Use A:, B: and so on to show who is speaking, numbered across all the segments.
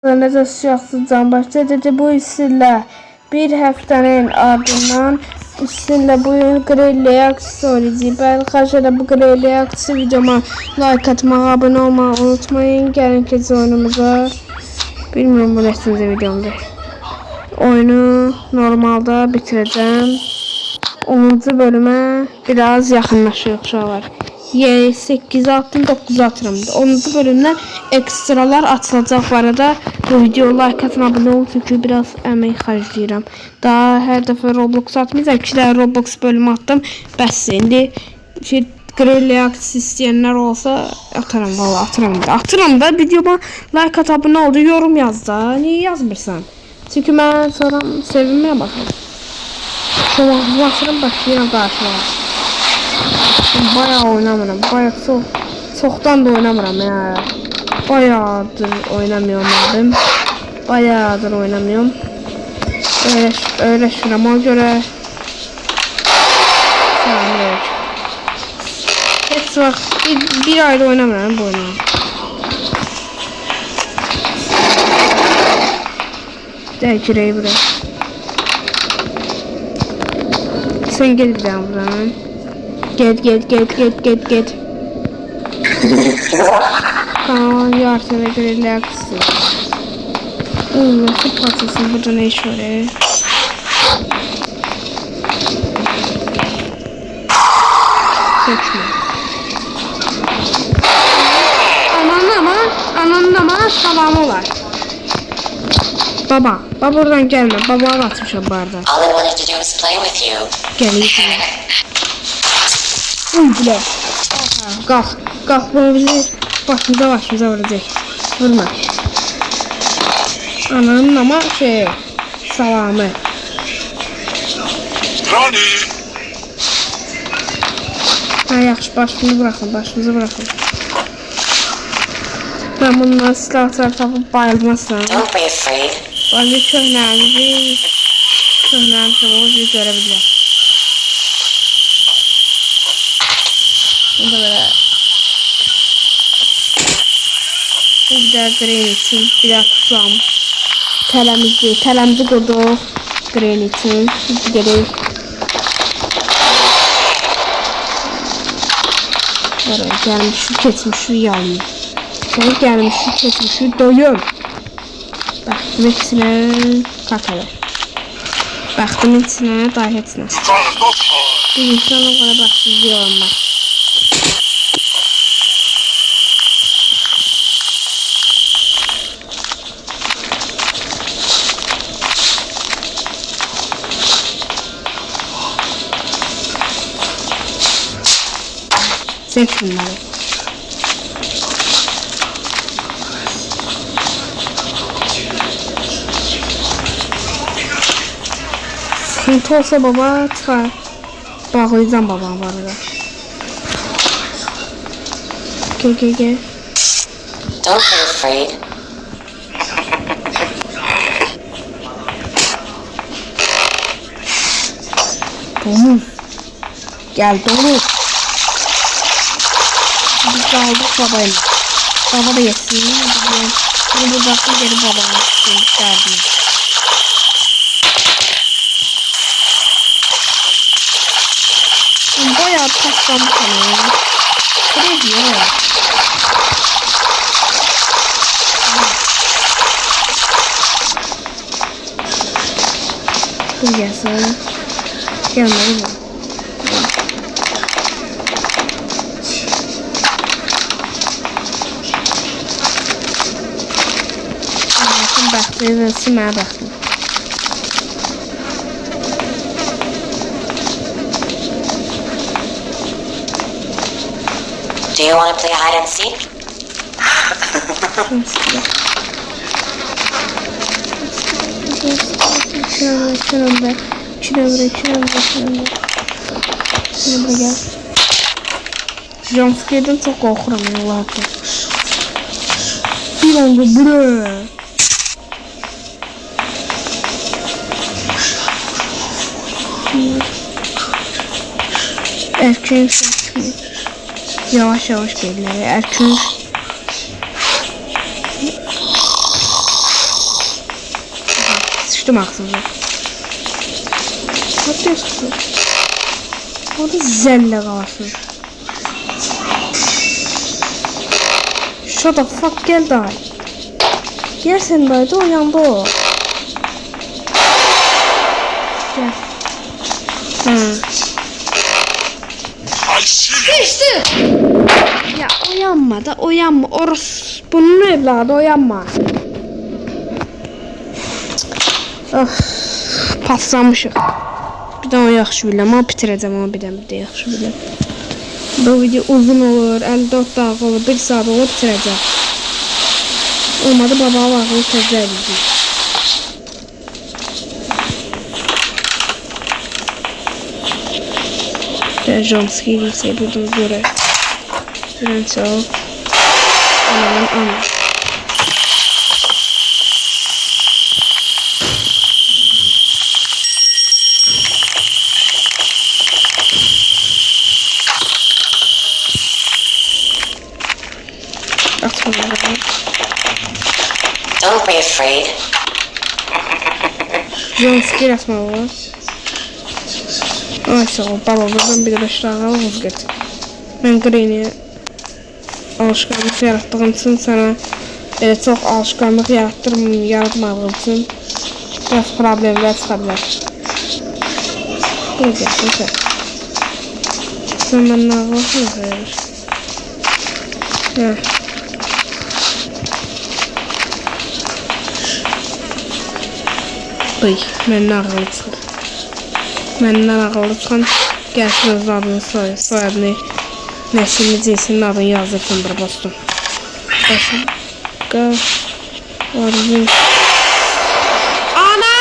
A: Necə sıcaqsız can başlayacaq bu hislə bir həftənin ardından sizinlə bugün Grey reaksiyası oynayacağıq. Ben karşıda bu Grey reaksiyası videoma like atmağı, abone olmayı unutmayın. Gəlin keçək oyunumuza. Bilmiyorum bu nəsinizə videomda. Oyunu normalda bitirəcəm. 10. bölümə biraz yaxınlaşıyor uşaqlar. 8 attım, 9 atıram. 10. bölümdən ekstralar atılacaq bu arada. Bu videoya like atın, abone olun çünkü biraz əmək xərcləyirəm. Daha hər dəfə Roblox atmayacağım. 2 dəfə Roblox bölümü attım. Bəs indi Grey reaksiya istəyənlər olsa atarım, valla atıram da. Atıram da, videoma like at, abone ol, yorum yaz da. Niye yazmırsan? Çünkü mən sonra sevinməyə baxıram. Sonra basırım, başlayıram qarşıma. Bayağı oynamıram. Bayağı çoxdan da oynamıram ya. Bayağıdır oynamıyorum abim. Bayağıdır oynamıyorum. Öğreşirəm ona göre. Tamam. Heç vaxt bir ayda oynamıram bu oyunu. Girək buraya. Sen gel bir daha buradan. Get. Tamam, yarısına göre relaxsın. Nasıl patlasın, burada ne iş var ya? Seçme. Ananın ama salamı var. Baba buradan gelme. Baba atmışım bu arada. Gel. Bile. Kalk bunu bizi başımıza vuracak. Vurma. Ananın ama salamı. Ha yaxşı, başımızı bırakın. Ben bundan silahlar tapıp bayılmazsam. Bazı köhnəmizi görebilirəm. Bunda böyle bir de Green için bir daha tutsam tələmizi qurduq Green için gidelim. Gelmiş keçmişi yanıyor. Gelmiş keçmişi doyur. Baxdım içine kakalı. Baxdım içine dayetine. Bir insan o kadar baxsız diyorlar. Seç bunları. Sıkıntı olsa baba çıkar. Bağlayacağım babam var orada. Gel.
B: Don't be afraid.
A: Domuz. Gel domuz. Biz de aldık babayı. Baba da yesin. Bunu bıraktım geri babama. Gösterdim. Bayağı taşlanmış ama. Ne diyor? Dur gelsin. Gelmedi mi? Baxdınız, mənə baxdın.
B: Do you want to play hide and seek?
A: İçine gel. Jumpscare'den çok korkuram Allah'ım. Bir anda buraya. Erkeğin sesini yavaş geliyor. Erkeğin Düşdüm axırda. Hadi yaxşı. Orada zəllə qalasın. Shut the fuck, gel day. Gel sen daydı, o yanda o. Gel. Geçti. Ya uyanma da uyanma. Orası bunun evladı, uyanma. Of, paslanmışım. Bir daha yaxşı biləm, amma bitirəcəm onu bir də yaxşı biləm. Bu video uzun olur, 54 dakika olur, 1 saat olur, bitirəcəm. Olmadı baba ağır təzə edəcək. Jonski yüksək buradan görək. Görən çox. Anam.
B: Don't be afraid.
A: Jonski resmi var. Ay sağ ol baba, buradan bir de 5 dakika vazgeç. Ben Green'e alışkanlık yarattığım için sana çok alışkanlık yaratmadığım için biraz problemler çıkabilir. Güzel. Sen bana ağlasın hayır. Uy, ben ağlı çıxır. Məndən ağıllı çıxan gəlsin öz adını soyadını, nəsilini, cinsinin adını yazdırsın bir dostum. Başqa arzu. Ana!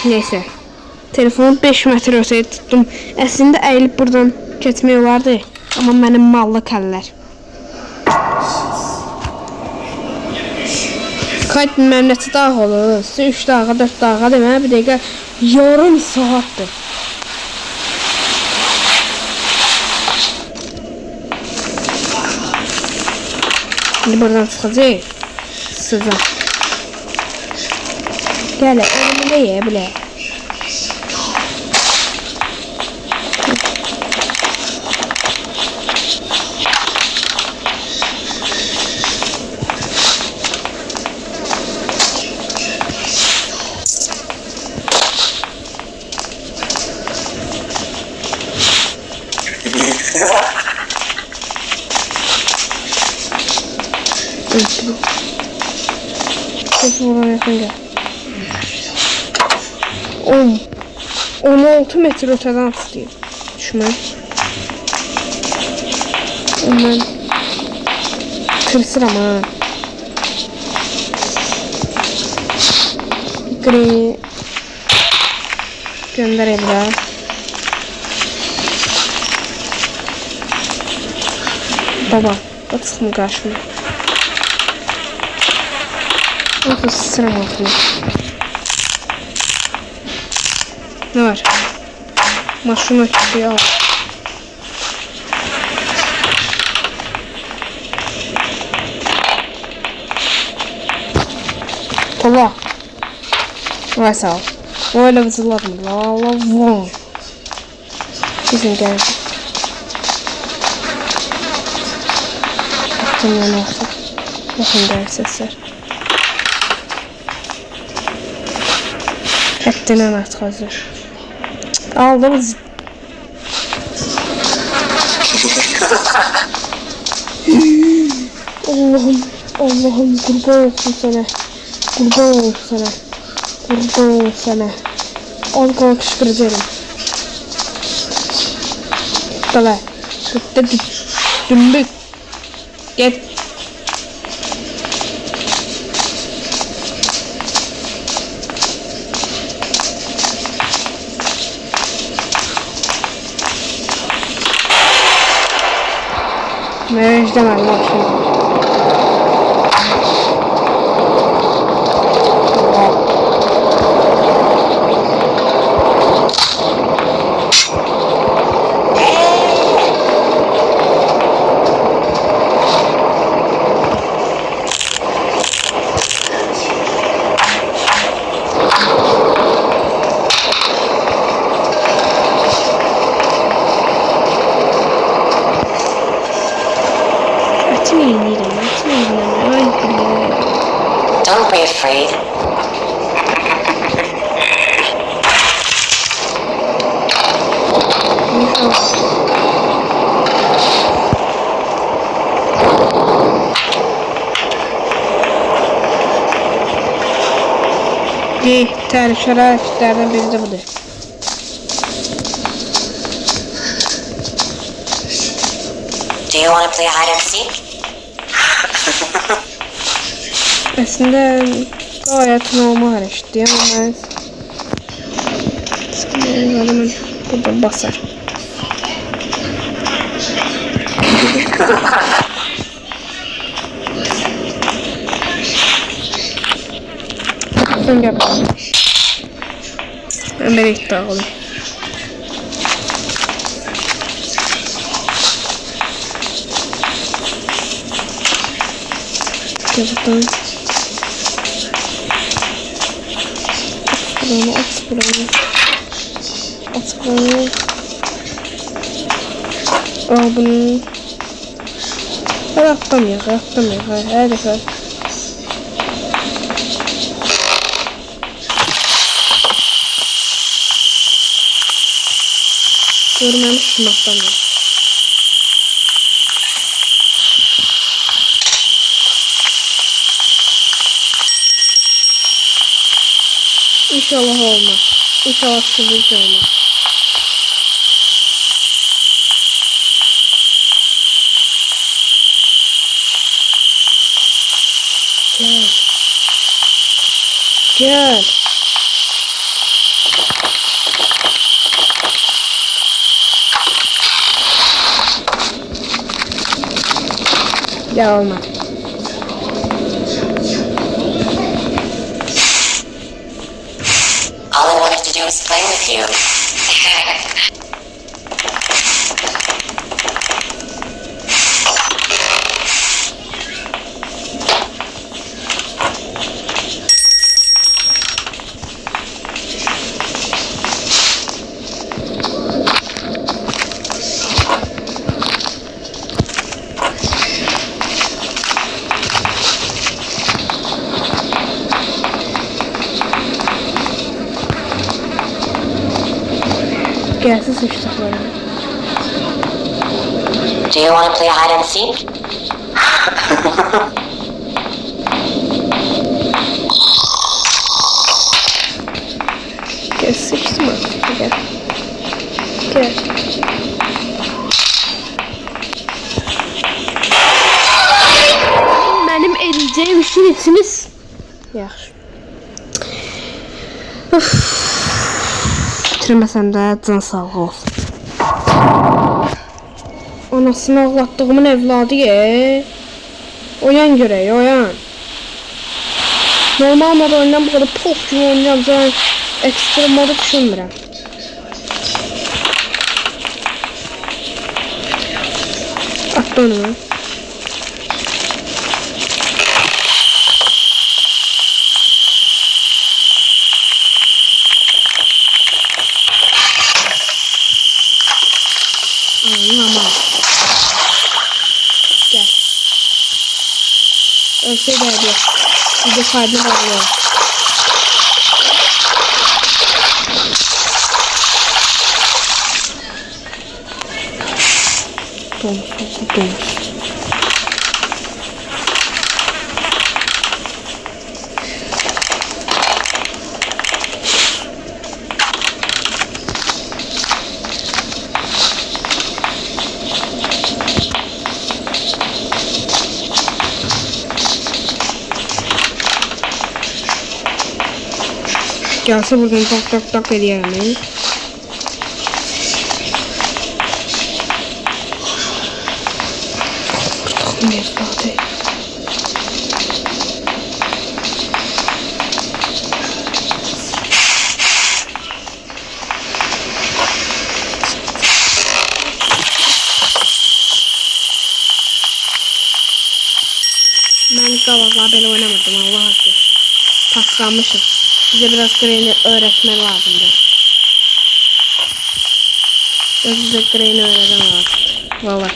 A: Neyse. Telefonu 5 metre ötəyə tutdum. Əslində əyilib buradan keçmək olardı. Amma mənim mallı kəllər. Kayıt bilmem neçə dağ olur. 3 dağa, 4 dağa demə, bir dəqiqə yarım saatdir. Şimdi buradan çıxacaq. Sıza. Gəl, önümdə ye bilə. Telefona yakın gel. 16 metre öteden atlayayım. Düşman. Ben tırsırım ha. Green'i göndereyim daha. Baba, batıksın karşıma. Nasıl sıra altına? Ne var? Maşına çıkıyor. Al. Allah. Vay sağ ol. Öyle vızıladım. Allah vay. Bizim geldi. Baktım yana olsa. Bakın gel sesler. Heptinden artık hazır. Aldınız. Allah'ım kurban olsun sana. Kurban olsun sana. Kurban olsun sana. Az kala kışkıracağım. Dala. Gitti dümbük. Git. Mecde var bak şimdi. Ay bile.
B: Don't be afraid.
A: Tarif şərəflərdən biri də budur.
B: Do you want to play hide and seek?
A: Əslində gayet normal işdir, amma mən buradan basar. Sen gel. Ben böyle iddia olayım. Gel buradan. At buranı. Al bunu. Atlamayız. Hadi. Görmemişim atlamayız. İnşallah olmaz. İnşallah sıvıcı olmaz. Gel. Ya olmadı.
B: All I wanted to do was play with you.
A: Gelsin sıçtıkları.
B: Do you want to play hide and seek?
A: Gel sıçtım artık. Gel. Benim eleyeceğim işin içiniz. Yaxşı. Bitirməsəm də can sağlığı olsun. Anasını ağlatdığımın evladı ye. Oyan görək, oyan. Normal moda oyundan bu kadar pop gibi oynayacağım. Ekstra moda düşünmürəm. Atla onu. Aman. Gel. Ölse de hadi. Bir de kalbim ağlıyor. Domuz. Gelse buradan tak edeyim. Hadi. Ben kavakla böyle oynamadım Allah hakkı. Paslanmışım. Bize biraz Grey'ini öğretmen lazımdı. Bize Grey'ini öğretmen lazım. Valla.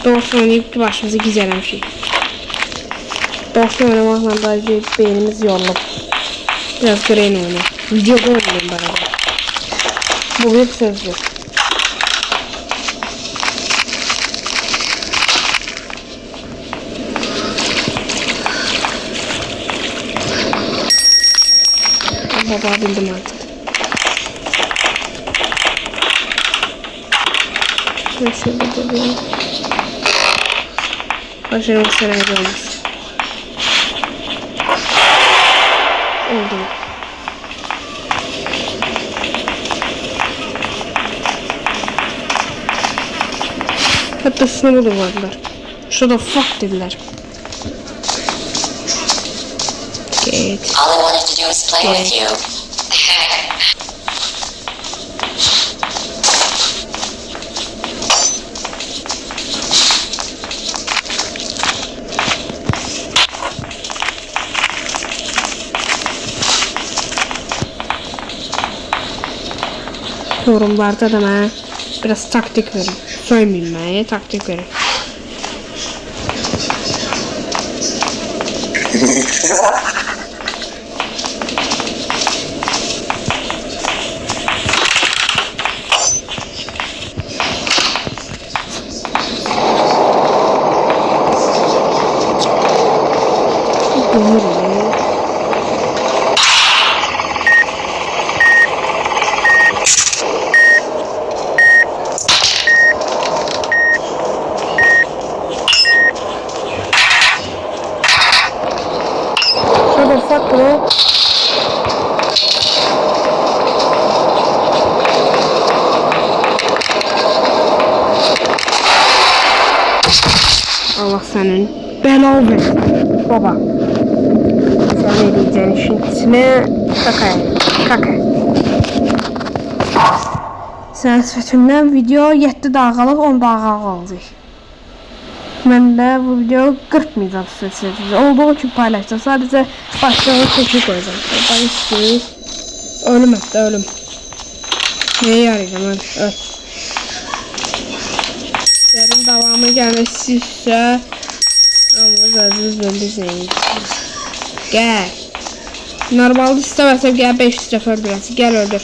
A: Doğrusu oynayıp başımıza güzelmiş şey. Boşta oynamakla da beynimiz yorulub. Biraz Green oyna. Videoda oynayayım bana. Bu bir sözdür. Baba bildim artık. Şöyle bir başarılı sıraya olmuş. Oldu. Hatta sınavı da vardılar. Şurada fuck dediler. Git.
B: All I wanted to do was play with you.
A: Yorumlarda da bana biraz taktik verin. Söylemeye taktik verin. Fuck bro. Allah senin belanı versin baba. Sen ne diyeceksin işin içine kaka. Sen sözünden video 7 dağılıq 10 dağılıq olacaq. Ben de bu video 40 mizan süresi olduğu için paylaşacağım. Sadece başlığı teşvik koyacağım. Barışsız. Ölüm hatta ölüm. Neye yarayacağım öl. Yarın devamı gelmesi ise ama zazız bölürseniz. Gel. Normalde istemezsem gel 500 defa öldürəsin. Gel öldür.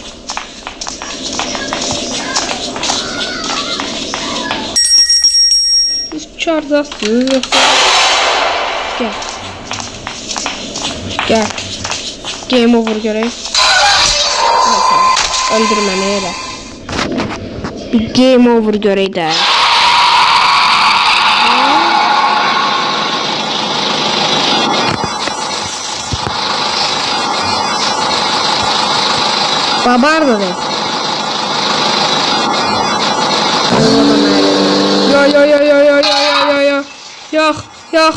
A: Çardarsınız yoksa gel game over göreyim. Öldürme neyle bir game over göreyim de babar da değil. Yok.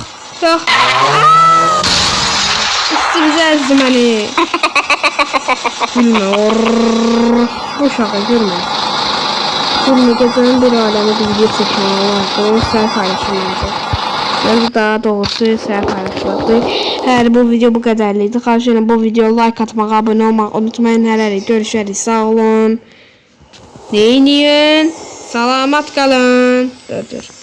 A: Üstümüze ezdim hani. Gülme. Bu şaka gülme. Gülme gecenin bir alemi bir video çekmeye vardı. Onu sen paylaşılmadı. Ben daha doğrusu sen paylaşmadı. Eğer bu video bu kadarlıydı. Karşına bu videoya like atmak, abone olmak unutmayın. Herhalde görüşürüz. Sağ olun. Neyin? Salamat kalın. Dur.